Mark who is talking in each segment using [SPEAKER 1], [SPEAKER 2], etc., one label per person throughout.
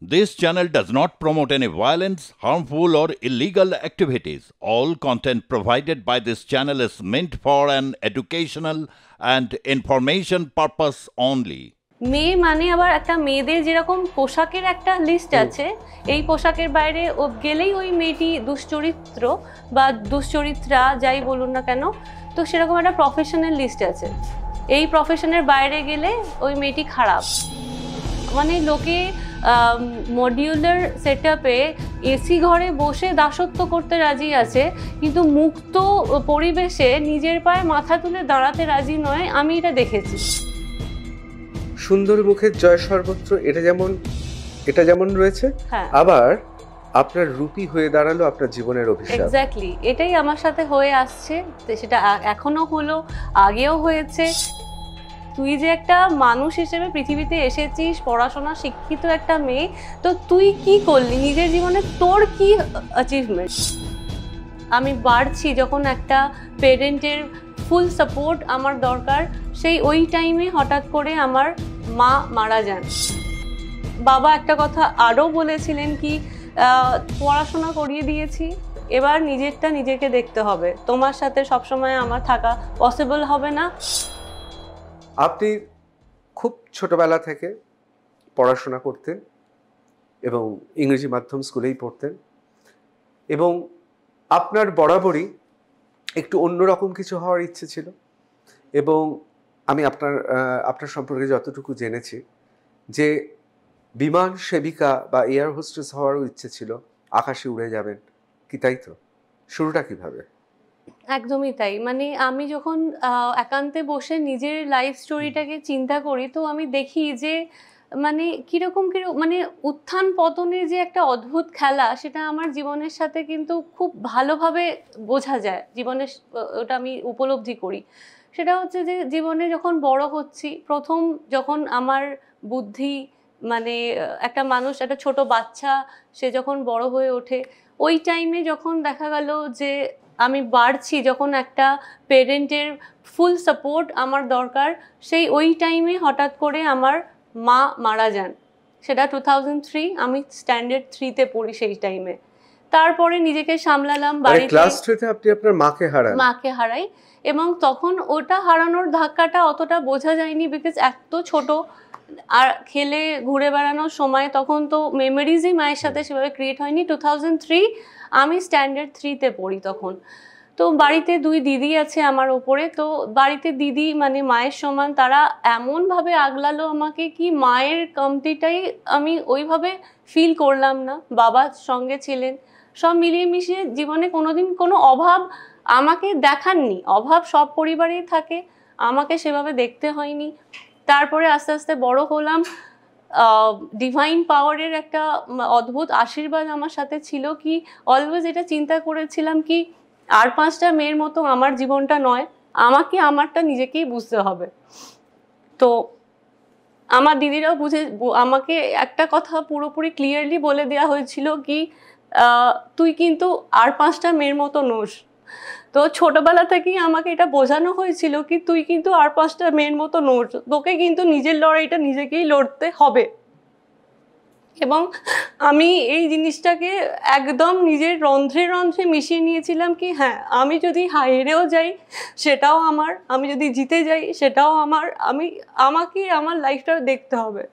[SPEAKER 1] This channel does not promote any violence, harmful, or illegal activities. All content provided by this channel is meant for an educational and information purpose only.
[SPEAKER 2] মেয়ে মানে আবার একটা মেয়েদের যেরকম পোশাকের একটা list আছে, এই পোশাকের বাইরে ও গেলেই ওই মেয়েটি দুশ্চরিত্র বা দুশ্চরিত্রা যাই বলুন না কেন, তো সেরকম একটা প্রফেশনাল লিস্ট আছে। এই প্রফেশনের বাইরে গেলে ওই মেয়েটি খারাপ। মানে লোকে মডিউলার সেটআপে এসি ঘরে বসে দাসত্ব করতে রাজি আছে, কিন্তু মুক্ত পরিবেশে নিজের পায়ে মাথা তুলে দাঁড়াতে রাজি নয়। আমি এটা দেখেছি।
[SPEAKER 3] সুন্দর মুখের জয় সর্বত্র, এটা যেমন রয়েছে, আবার আপনার রূপী হয়ে দাঁড়ালো আপনার জীবনের অভিশাপ।
[SPEAKER 2] এক্স্যাক্টলি, এটাই আমার সাথে হয়ে আসছে। সেটা এখনো হলো, আগেও হয়েছে। তুই যে একটা মানুষ হিসেবে পৃথিবীতে এসেছিস, পড়াশোনা শিক্ষিত একটা মেয়ে, তো তুই কি করলি নিজের জীবনে? তোর কি অ্যাচিভমেন্ট? আমি বাড়ছি যখন একটা পেরেন্টের ফুল সাপোর্ট আমার দরকার, ওই টাইমে হঠাৎ করে আমার মা মারা যান। বাবা একটা কথা আরও বলেছিলেন কি, পড়াশোনা করিয়ে দিয়েছি, এবার নিজেরটা নিজেকে দেখতে হবে, তোমার সাথে সবসময় আমার থাকা পসিবল হবে না।
[SPEAKER 3] আপনি খুব ছোটবেলা থেকে পড়াশোনা করতেন এবং ইংরেজি মাধ্যম স্কুলেই পড়তেন, এবং আপনার বরাবরই একটু অন্যরকম কিছু হওয়ার ইচ্ছে ছিল। এবং আমি আপনার সম্পর্কে যতটুকু জেনেছি যে বিমান সেবিকা বা এয়ার হোস্টেস হওয়ারও ইচ্ছে ছিল, আকাশে উড়ে যাবেন, কি তাই তো? শুরুটা কিভাবে?
[SPEAKER 2] একদমই তাই। মানে আমি যখন একান্তে বসে নিজের লাইফ স্টোরিটাকে চিন্তা করি, তো আমি দেখি যে মানে কিরকম মানে উত্থান পতনের যে একটা অদ্ভুত খেলা, সেটা আমার জীবনের সাথে কিন্তু খুব ভালোভাবে বোঝা যায়। জীবনের ওটা আমি উপলব্ধি করি। সেটা হচ্ছে যে জীবনে যখন বড় হচ্ছি, প্রথম যখন আমার বুদ্ধি, মানে একটা মানুষ, একটা ছোট বাচ্চা, সে যখন বড় হয়ে ওঠে, ওই টাইমে যখন দেখা গেল যে আমি বাড়ছি, যখন একটা পেরেন্টের ফুল সাপোর্ট আমার দরকার, ওই টাইমে হঠাৎ করে আমার মা মারা যান। সেটা 2003, আমি স্ট্যান্ডার্ড 3-তে পড়ি সেই টাইমে। তারপরে নিজেকে সামলালাম, বাড়িতে
[SPEAKER 3] ক্লাস 3-তে আপনি আপনার মাকে
[SPEAKER 2] হারাই। এবং তখন ওটা হারানোর ধাক্কাটা অতটা বোঝা যায়নি, বিকজ এত ছোট, আর খেলে ঘুরে বেড়ানোর সময়, তখন তো মেমোরিজই মায়ের সাথে সেভাবে ক্রিয়েট হয়নি। 2003 আমি স্ট্যান্ডার্ড 3-তে পড়ি তখন। তো বাড়িতে 2 দিদি আছে আমার ওপরে। তো বাড়িতে দিদি মানে মায়ের সমান, তারা এমনভাবে আগলালো আমাকে কি মায়ের কমতিটাই আমি ওইভাবে ফিল করলাম না। বাবার সঙ্গে ছিলেন, সব মিলিয়ে মিশিয়ে জীবনে কোনোদিন কোনো অভাব আমাকে দেখাননি। অভাব সব পরিবারেই থাকে, আমাকে সেভাবে দেখতে হয়নি। তারপরে আস্তে আস্তে বড় হলাম, ডিভাইন পাওয়ারের একটা অদ্ভুত আশীর্বাদ আমার সাথে ছিল। কি অলওয়েজ এটা চিন্তা করেছিলাম কি, আর 5টা মেয়ের মতো আমার জীবনটা নয়, আমাকে আমারটা নিজেকেই বুঝতে হবে। তো আমার দিদিরাও আমাকে একটা কথা পুরোপুরি ক্লিয়ারলি বলে দেওয়া হয়েছিল কি, তুই কিন্তু আর 5টা মেয়ের মতো নোস। তো ছোটবেলা থেকেই আমাকে এটা বোঝানো হয়েছিল কি, তুই কিন্তু আর 5টা মেয়ের মতো নোস, তোকে কিন্তু নিজের লড়াইটা নিজেকেই লড়তে হবে। এবং আমি এই জিনিসটাকে একদম নিজের রন্ধ্রে রন্ধ্রে মিশিয়ে নিয়েছিলাম কি, হ্যাঁ, আমি যদি হেরেও যাই সেটাও আমার, আমি যদি জিতে যাই সেটাও আমার, আমাকে আমার লাইফটা দেখতে হবে।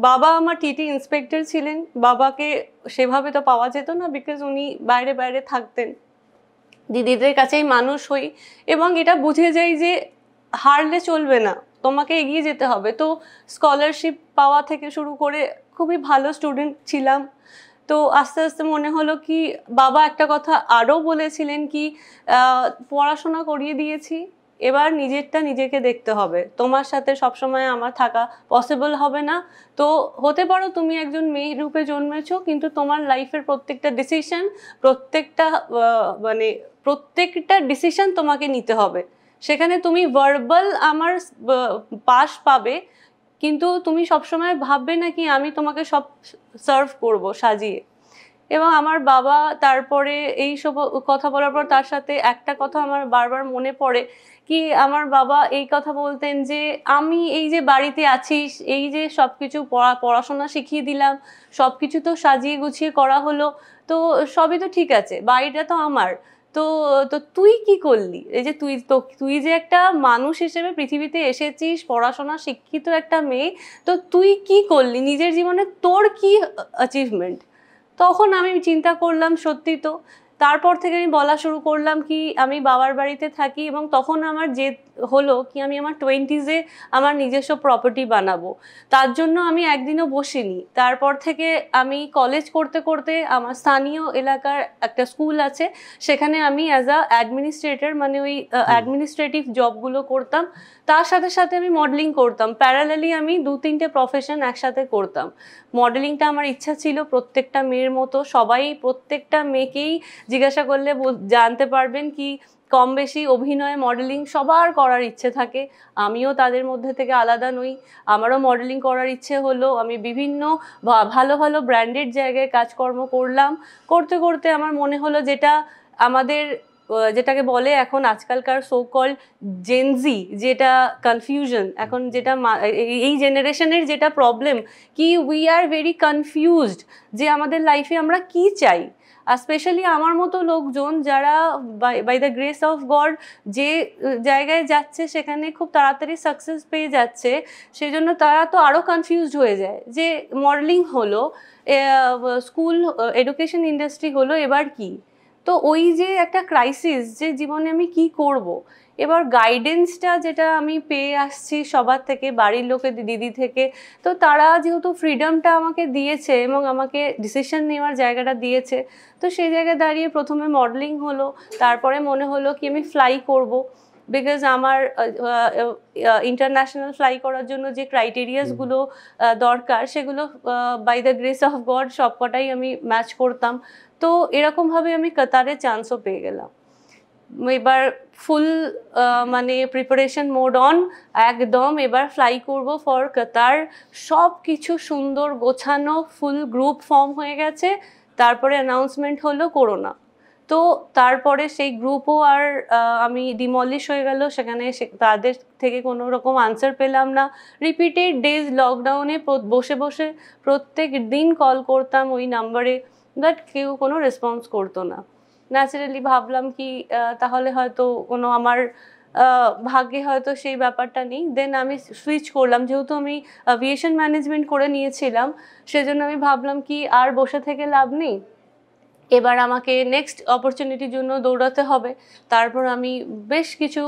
[SPEAKER 2] বাবা আমার টিটি ইন্সপেক্টর ছিলেন, বাবাকে সেভাবে তো পাওয়া যেত না, বিকজ উনি বাইরে বাইরে থাকতেন। দিদিদের কাছেই মানুষ হই, এবং এটা বুঝে যাই যে হারলে চলবে না, তোমাকে এগিয়ে যেতে হবে। তো স্কলারশিপ পাওয়া থেকে শুরু করে খুবই ভালো স্টুডেন্ট ছিলাম। তো আস্তে আস্তে মনে হলো কি, বাবা একটা কথা আরও বলেছিলেন কি, পড়াশোনা করিয়ে দিয়েছি, এবার নিজেরটা নিজেকে দেখতে হবে, তোমার সাথে সবসময় আমার থাকা পসিবল হবে না। তো হতে পারো তুমি একজন মেয়ে রূপে জন্মেছো, কিন্তু তোমার লাইফের প্রত্যেকটা ডিসিশন তোমাকে নিতে হবে। সেখানে তুমি ভার্বাল আমার পাশ পাবে, কিন্তু তুমি সবসময় ভাববে না কি আমি তোমাকে সব সার্ভ করব সাজিয়ে। এবং আমার বাবা তারপরে এই সব কথা বলার পর তার সাথে একটা কথা আমার বারবার মনে পড়ে কি আমার বাবা এই কথা বলতেন যে আমি এই যে বাড়িতে আছিস, এই যে সবকিছু পড়াশোনা শিখিয়ে দিলাম, সবকিছু তো সাজিয়ে গুছিয়ে করা হলো, তো সবই তো ঠিক আছে, বাড়িটা তো আমার, তো তো তুই কি করলি? এই যে তুই যে একটা মানুষ হিসেবে পৃথিবীতে এসেছিস, পড়াশোনা শিক্ষিত একটা মেয়ে, তো তুই কি করলি নিজের জীবনে, তোর কি অ্যাচিভমেন্ট? তখন আমি চিন্তা করলাম সত্যি তো। তারপর থেকে আমি বলা শুরু করলাম কি আমি বাবার বাড়িতে থাকি, এবং তখন আমার যে হলো কি আমি আমার 20s-এ আমার নিজস্ব প্রপার্টি বানাবো। তার জন্য আমি একদিনও বসিনি। তারপর থেকে আমি কলেজ করতে করতে আমার স্থানীয় এলাকার একটা স্কুল আছে, সেখানে আমি অ্যাজ আ অ্যাডমিনিস্ট্রেটর, মানে ওই অ্যাডমিনিস্ট্রেটিভ জবগুলো করতাম। তার সাথে সাথে আমি মডেলিং করতাম, প্যারালালি আমি 2-3টে প্রফেশন একসাথে করতাম। মডেলিংটা আমার ইচ্ছা ছিল প্রত্যেকটা মেয়ের মতো, সবাই প্রত্যেকটা মেয়েকেই জিজ্ঞাসা করলে জানতে পারবেন কি কম বেশি অভিনয় মডেলিং সবার করার ইচ্ছে থাকে। আমিও তাদের মধ্যে থেকে আলাদা নই, আমারও মডেলিং করার ইচ্ছে হলো। আমি বিভিন্ন ভালো ভালো ব্র্যান্ডেড জায়গায় কাজকর্ম করলাম। করতে করতে আমার মনে হলো যেটা আমাদের যেটাকে বলে এখন আজকালকার সো কল্ড জেনজি, যেটা কনফিউশন এখন, যেটা এই জেনারেশনের যেটা প্রবলেম কি উই আর ভেরি কনফিউজড যে আমাদের লাইফে আমরা কি চাই। আর স্পেশালি আমার মতো লোকজন যারা by the grace of God যে জায়গায় যাচ্ছে সেখানে খুব তাড়াতাড়ি সাকসেস পেয়ে যাচ্ছে, সেই জন্য তারা তো আরও কনফিউজড হয়ে যায় যে মডেলিং হলো, স্কুল এডুকেশন ইন্ডাস্ট্রি হলো, এবার কি? তো ওই যে একটা ক্রাইসিস যে জীবনে আমি কি করব। এবার গাইডেন্সটা যেটা আমি পেয়ে আসছি সবার থেকে, বাড়ির লোকের দিদি থেকে, তো তারা যেহেতু ফ্রিডমটা আমাকে দিয়েছে এবং আমাকে ডিসিশন নেওয়ার জায়গাটা দিয়েছে, তো সেই জায়গায় দাঁড়িয়ে প্রথমে মডেলিং হলো। তারপরে মনে হলো কি আমি ফ্লাই করব, বিকজ আমার ইন্টারন্যাশনাল ফ্লাই করার জন্য যে ক্রাইটেরিয়াসগুলো দরকার সেগুলো by the grace of God সবকটাই আমি ম্যাচ করতাম। তো এরকমভাবে আমি কাতারে চান্সও পেয়ে গেলাম। এবার ফুল মানে প্রিপারেশন মোড অন, একদম এবার ফ্লাই করব ফর কাতার। সব কিছু সুন্দর গোছানো, ফুল গ্রুপ ফর্ম হয়ে গেছে। তারপরে অ্যানাউন্সমেন্ট হলো করোনা। তো তারপরে সেই গ্রুপও আর আমি ডিমলিশ হয়ে গেল, সেখানে তাদের থেকে কোনো রকম আনসার পেলাম না। রিপিটেড ডেজ লকডাউনে বসে বসে প্রত্যেক দিন কল করতাম ওই নাম্বারে, বাট কেউ কোনো রেসপন্স করতো না। ন্যাচারালি ভাবলাম কি তাহলে হয়তো কোনো আমার ভাগ্যে হয়তো সেই ব্যাপারটা নেই। দেন আমি সুইচ করলাম, যেহেতু আমি অ্যাভিয়েশন ম্যানেজমেন্ট করে নিয়েছিলাম, সেজন্য আমি ভাবলাম কি আর বসে থেকে লাভ নেই, এবার আমাকে নেক্সট অপরচুনিটির জন্য দৌড়াতে হবে। তারপর আমি বেশ কিছু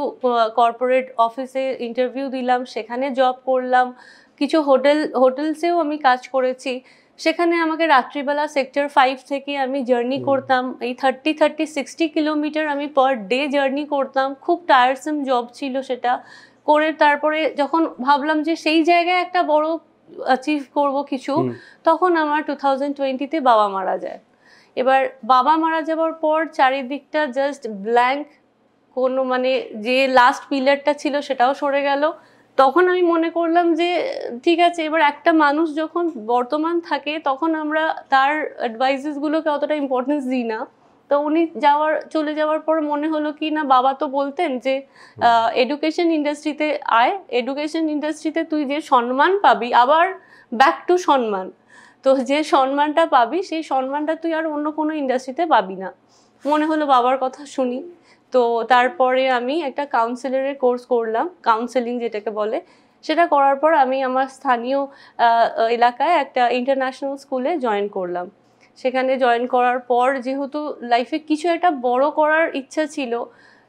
[SPEAKER 2] কর্পোরেট অফিসে ইন্টারভিউ দিলাম, সেখানে জব করলাম। কিছু হোটেলসেও আমি কাজ করেছি। সেখানে আমাকে রাত্রিবেলা সেক্টর 5 থেকে আমি জার্নি করতাম, এই 30-60 কিলোমিটার আমি পার ডে জার্নি করতাম। খুব টায়ারসাম জব ছিল সেটা করে। তারপরে যখন ভাবলাম যে সেই জায়গায় একটা বড় অ্যাচিভ করব কিছু, তখন আমার 2020-তে বাবা মারা যায়। এবার বাবা মারা যাওয়ার পর চারিদিকটা জাস্ট ব্ল্যাঙ্ক, কোনো মানে যে লাস্ট পিলারটা ছিল সেটাও সরে গেল। তখন আমি মনে করলাম যে ঠিক আছে, এবার একটা মানুষ যখন বর্তমান থাকে তখন আমরা তার অ্যাডভাইসেসগুলোকে অতটা ইম্পর্টেন্স দিই না। তো উনি চলে যাওয়ার পর মনে হলো কি না, বাবা তো বলতেন যে এডুকেশন ইন্ডাস্ট্রিতে আয়, এডুকেশন ইন্ডাস্ট্রিতে তুই যে সম্মান পাবি, আবার ব্যাক টু সম্মান, তো যে সম্মানটা পাবি সেই সম্মানটা তুই আর অন্য কোনো ইন্ডাস্ট্রিতে পাবি না। মনে হলো বাবার কথা শুনি। তো তারপরে আমি একটা কাউন্সিলরের কোর্স করলাম, কাউন্সেলিং যেটাকে বলে। সেটা করার পর আমি আমার স্থানীয় এলাকায় একটা ইন্টারন্যাশনাল স্কুলে জয়েন করলাম। সেখানে জয়েন করার পর যেহেতু লাইফে কিছু একটা বড় করার ইচ্ছা ছিল,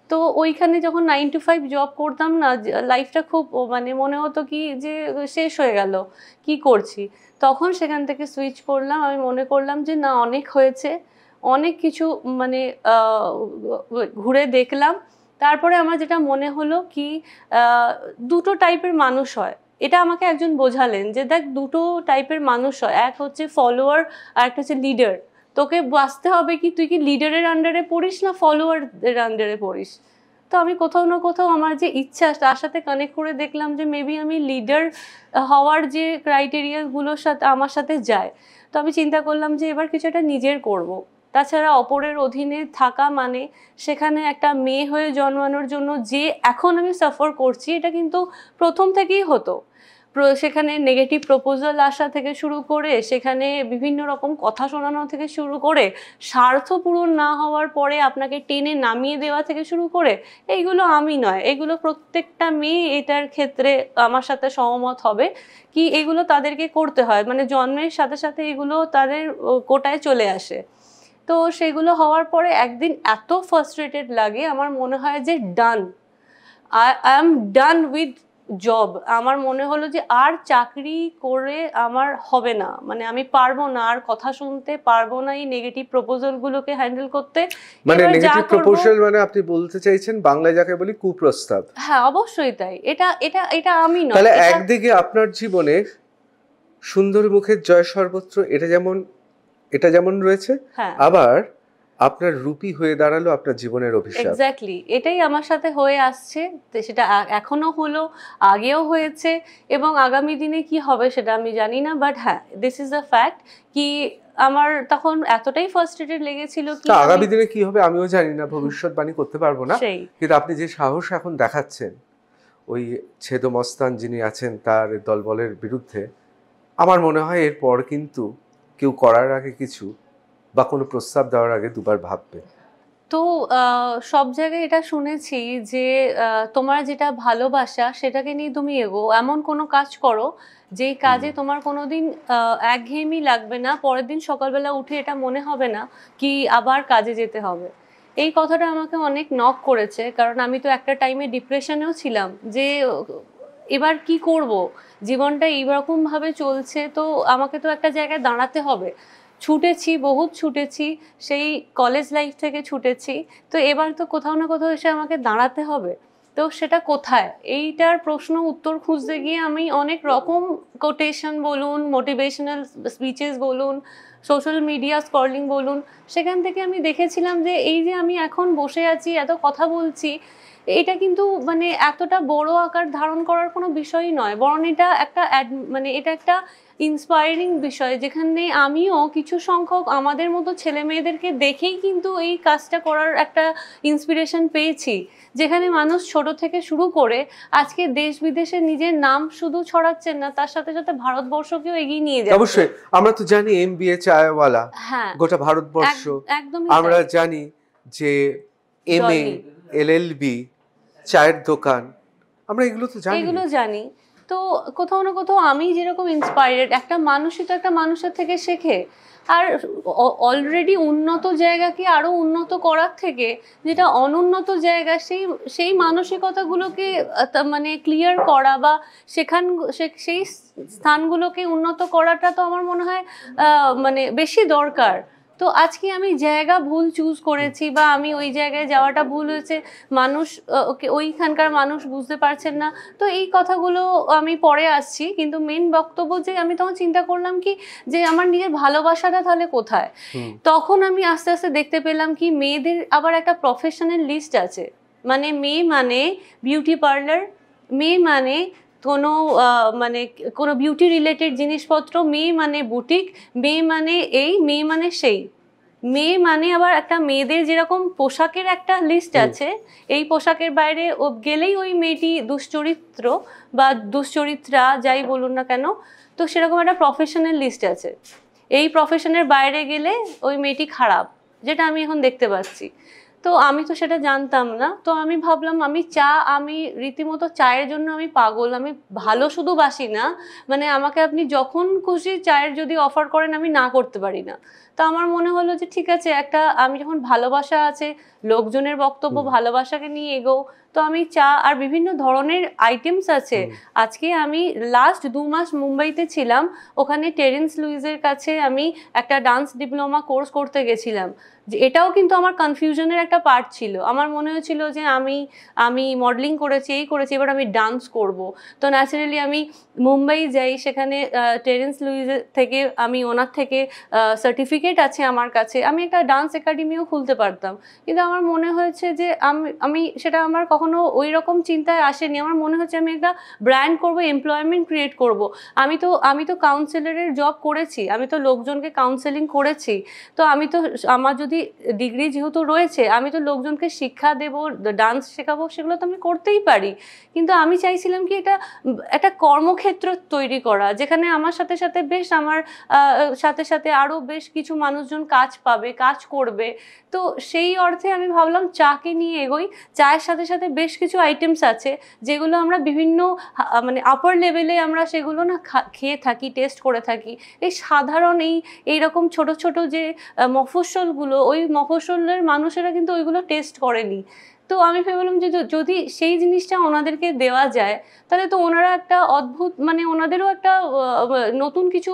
[SPEAKER 2] তো ওইখানে যখন 9 to 5 জব করতাম না, লাইফটা খুব মানে মনে হতো কি যে শেষ হয়ে গেল, কি করছি। তখন সেখান থেকে সুইচ করলাম। আমি মনে করলাম যে না, অনেক হয়েছে, অনেক কিছু মানে ঘুরে দেখলাম। তারপরে আমার যেটা মনে হলো কি দুটো টাইপের মানুষ হয়, এটা আমাকে একজন বোঝালেন যে দেখ দুটো টাইপের মানুষ হয়, এক হচ্ছে ফলোয়ার আর একটা হচ্ছে লিডার। তোকে বাঁচতে হবে কি তুই কি লিডারের আন্ডারে পড়িস না ফলোয়ারদের আন্ডারে পড়িস। তো আমি কোথাও না কোথাও আমার যে ইচ্ছা তার সাথে কানেক্ট করে দেখলাম যে মেবি আমি লিডার হওয়ার যে ক্রাইটেরিয়াগুলোর সাথে আমার সাথে যায়। তো আমি চিন্তা করলাম যে এবার কিছু একটা নিজের করব। তাছাড়া অপরের অধীনে থাকা মানে সেখানে একটা মেয়ে হয়ে জন্মানোর জন্য যে এখন আমি সাফার করছি, এটা কিন্তু প্রথম থেকেই হতো। সেখানে নেগেটিভ প্রপোজাল আসা থেকে শুরু করে, সেখানে বিভিন্ন রকম কথা শোনানো থেকে শুরু করে, স্বার্থ পূরণ না হওয়ার পরে আপনাকে টেনে নামিয়ে দেওয়া থেকে শুরু করে, এইগুলো আমি নয়, এগুলো প্রত্যেকটা মেয়ে এটার ক্ষেত্রে আমার সাথে সহমত হবে কি এগুলো তাদেরকে করতে হয়, মানে জন্মের সাথে সাথে এগুলো তাদের কোটায় চলে আসে। তো সেগুলো হওয়ার পরে একদিন এত ফ্রাস্ট্রেটেড লাগে, আমার মনে হয় যে done, I am done with job. আমার মনে হলো যে আর চাকরি করে আমার হবে না, মানে আমি পারবো না, আর কথা শুনতে পারবো না এই নেগেটিভ প্রপোজালগুলোকে হ্যান্ডেল করতে।
[SPEAKER 3] মানে নেগেটিভ প্রপোজাল মানে আপনি বলতে চাইছেন বাংলায় যাকে বলি কুপ্রস্তাব?
[SPEAKER 2] হ্যাঁ, অবশ্যই তাই। এটা এটা এটা আমি নয়।
[SPEAKER 3] তাহলে একদিকে আপনার জীবনে সুন্দর মুখের জয় সর্বত্র এটা যেমন রয়েছে, আবার আপনার রূপী হয়ে দাঁড়ালো আপনার জীবনের অভিশাপ।
[SPEAKER 2] এক্স্যাক্টলি, এটাই আমার সাথে হয়ে আসছে। সেটা এখনো হলো, আগেও হয়েছে, এবং আগামী দিনে কি হবে সেটা আমি জানি না, বাট হ্যাঁ, দিস ইজ দ্য ফ্যাক্ট কি আমার তখন এতটাই ফ্রাস্ট্রেটেড লেগেছিল কি
[SPEAKER 3] আগামী দিনে কি হবে আমিও জানি না, ভবিষ্যৎবাণী করতে পারবো না, কিন্তু আপনি যে সাহস এখন দেখাচ্ছেন ওই ছেদমস্তান যিনি আছেন তার দলবলের বিরুদ্ধে, আমার মনে হয় এরপর কিন্তু কেউ করার আগে কিছু বা কোনো প্রস্তাব দেওয়ার আগে দুবার ভাববে।
[SPEAKER 2] তো সব জায়গায় এটা শুনেছি যে তোমার যেটা ভালোবাসা সেটাকে নিয়ে তুমি এগো, এমন কোনো কাজ করো যেই কাজে তোমার কোনোদিন একঘেয়েমি লাগবে না, পরের দিন সকালবেলা উঠে এটা মনে হবে না কি আবার কাজে যেতে হবে। এই কথাটা আমাকে অনেক নক করেছে, কারণ আমি তো একটা টাইমে ডিপ্রেশনেও ছিলাম যে এবার কি করব, জীবনটা এইরকমভাবে চলছে, তো আমাকে তো একটা জায়গায় দাঁড়াতে হবে। ছুটেছি, বহুত ছুটেছি, সেই কলেজ লাইফ থেকে ছুটেছি, তো এবার তো কোথাও না কোথাও এসে আমাকে দাঁড়াতে হবে। তো সেটা কোথায়, এইটার প্রশ্ন উত্তর খুঁজতে গিয়ে আমি অনেক রকম কোটেশন বলুন, মোটিভেশনাল স্পিচেস বলুন, সোশ্যাল মিডিয়া স্ক্রলিং বলুন, সেখান থেকে আমি দেখেছিলাম যে এই যে আমি এখন বসে আছি, এত কথা বলছি, এটা কিন্তু মানে এতটা বড় আকার ধারণ করার কোনো বিষয়ই নয়, বরং এটা একটা মানে এটা একটা ইন্সপায়ারিং বিষয়, যেখানে আমিও কিছু সংখ্যক আমাদের মতো ছেলে মেয়েদেরকে দেখেই কিন্তু এই কাজটা করার একটা ইন্সপিরেশন পেয়েছি, যেখানে মানুষ ছোট থেকে শুরু করে আজকে দেশ বিদেশে নিজের নাম শুধু ছড়াচ্ছেন না, তার সাথে সাথে ভারতবর্ষকেও এগিয়ে নিয়ে যাচ্ছে।
[SPEAKER 3] অবশ্যই আমরা তো জানি MBA চায়ওয়ালা গোটা ভারতবর্ষ, আমরা জানি যে MA LLB চায়ের দোকান, আমরা এগুলো তো
[SPEAKER 2] জানি। তো কোথাও না কোথাও আমি যেরকম ইন্সপায়ার্ড, একটা মানুষই তো একটা মানুষের থেকে শেখে, আর অলরেডি উন্নত জায়গাকে আরো উন্নত করার থেকে যেটা অনুন্নত জায়গা সেই মানসিকতাগুলোকে মানে ক্লিয়ার করা বা সেই স্থানগুলোকে উন্নত করাটা তো আমার মনে হয় মানে বেশি দরকার। তো আজকে আমি জায়গা ভুল চুজ করেছি বা আমি ওই জায়গায় যাওয়াটা ভুল হয়েছে, মানুষ ওইখানকার মানুষ বুঝতে পারছেন না, তো এই কথাগুলো আমি পরে আসছি, কিন্তু মেন বক্তব্য যে আমি তখন চিন্তা করলাম কি যে আমার নিজের ভালোবাসাটা তাহলে কোথায়। তখন আমি আস্তে আস্তে দেখতে পেলাম কি মেয়েদের আবার একটা প্রফেশনাল লিস্ট আছে, মানে মেয়ে মানে বিউটি পার্লার, মেয়ে মানে কোনো বিউটি রিলেটেড জিনিসপত্র, মেয়ে মানে বুটিক, মেয়ে মানে এই, মেয়ে মানে সেই, মেয়ে মানে আবার একটা মেয়েদের যেরকম পোশাকের একটা লিস্ট আছে, এই পোশাকের বাইরে গেলেই ওই মেয়েটি দুশ্চরিত্র বা দুশ্চরিত্রা যাই বলুন না কেন, তো সেরকম একটা প্রফেশনাল লিস্ট আছে। এই প্রফেশনের বাইরে গেলে ওই মেয়েটি খারাপ, যেটা আমি এখন দেখতে পাচ্ছি। তো আমি তো সেটা জানতাম না, তো আমি ভাবলাম আমি রীতিমতো চায়ের জন্য আমি পাগল, আমি ভালো শুধু বাসি না, মানে আমাকে আপনি যখন খুশি চায়ের যদি অফার করেন আমি না করতে পারি না। তো আমার মনে হলো যে ঠিক আছে, আমি যখন ভালোবাসা আছে, লোকজনের বক্তব্য ভালোবাসাকে নিয়ে এগো, তো আমি চা আর বিভিন্ন ধরনের আইটেমস আছে। আজকে আমি লাস্ট 2 মাস মুম্বাইতে ছিলাম, ওখানে টেরেন্স লুইসের কাছে আমি একটা ডান্স ডিপ্লোমা কোর্স করতে গেছিলাম। যে এটাও কিন্তু আমার কনফিউশনের একটা পার্ট ছিল। আমার মনে হয়েছিল যে আমি মডেলিং করেছি, এই করেছি, এবার আমি ডান্স করব। তো ন্যাচারালি আমি মুম্বাই যাই, সেখানে টেরেন্স লুইসের থেকে আমি ওনার থেকে সার্টিফিকেট আছে আমার কাছে, আমি একটা ডান্স একাডেমিও খুলতে পারতাম। কিন্তু আমার মনে হয়েছে যে আমি সেটা আমার কখনো ওই রকম চিন্তায় আসেনি। আমার মনে হচ্ছে আমি একটা ব্র্যান্ড করব, এমপ্লয়মেন্ট ক্রিয়েট করব। আমি তো কাউন্সিলরের জব করেছি, আমি তো লোকজনকে কাউন্সেলিং করেছি। তো আমার যদি ডিগ্রি যেহেতু রয়েছে, আমি তো লোকজনকে শিক্ষা দেব, ডান্স শেখাবো, সেগুলো তো আমি করতেই পারি। কিন্তু আমি চাইছিলাম কি এটা একটা কর্মক্ষেত্র তৈরি করা, যেখানে আমার সাথে সাথে আমার সাথে সাথে আরও বেশ কিছু মানুষজন কাজ পাবে, কাজ করবে। তো সেই অর্থে আমি ভাবলাম চাকে নিয়ে এগোই। চায়ের সাথে সাথে বেশ কিছু আইটেমস আছে যেগুলো আমরা বিভিন্ন মানে আপার লেভেলে আমরা সেগুলো না খেয়ে থাকি, টেস্ট করে থাকি। এই সাধারণ এইরকম ছোট ছোট যে মফস্বলগুলো, ওই মফস্বলের মানুষেরা কিন্তু ওইগুলো টেস্ট করেনি। তো আমি ভেবেলাম যে যদি সেই জিনিসটা ওনাদেরকে দেওয়া যায়, তাহলে তো ওনারা একটা অদ্ভুত, মানে ওনাদেরও একটা নতুন কিছু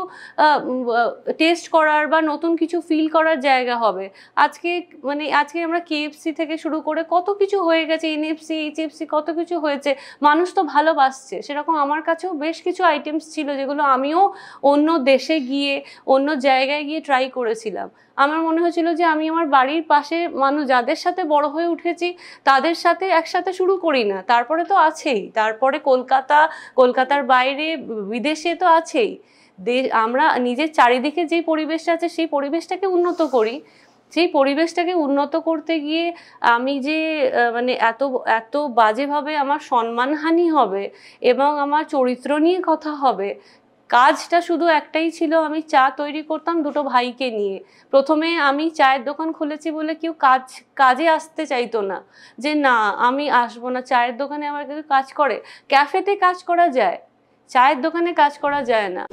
[SPEAKER 2] টেস্ট করার বা নতুন কিছু ফিল করার জায়গা হবে। আজকে আমরা KFC থেকে শুরু করে কত কিছু হয়ে গেছে, NFC, HFC, কত কিছু হয়েছে, মানুষ তো ভালোবাসছে। সেরকম আমার কাছেও বেশ কিছু আইটেমস ছিল যেগুলো আমিও অন্য দেশে গিয়ে, অন্য জায়গায় গিয়ে ট্রাই করেছিলাম। আমার মনে হয়েছিল যে আমি আমার বাড়ির পাশে মানুষ যাদের সাথে বড় হয়ে উঠেছি তাদের সাথে একসাথে শুরু করি না, তারপরে তো আছেই, তারপরে কলকাতার বাইরে বিদেশে তো আছেই। আমরা নিজের চারিদিকে যে পরিবেশটা আছে সেই পরিবেশটাকে উন্নত করি। সেই পরিবেশটাকে উন্নত করতে গিয়ে আমি যে মানে এত বাজেভাবে আমার সম্মানহানি হবে এবং আমার চরিত্র নিয়ে কথা হবে। কাজটা শুধু একটাই ছিল, আমি চা তৈরি করতাম দুটো ভাইকে নিয়ে। প্রথমে আমি চায়ের দোকান খুলেছি বলে কেউ কাজে আসতে চাইতো না, যে না আমি আসবো না, চায়ের দোকানে আমার কেউ কাজ করে। ক্যাফেতে কাজ করা যায়, চায়ের দোকানে কাজ করা যায় না।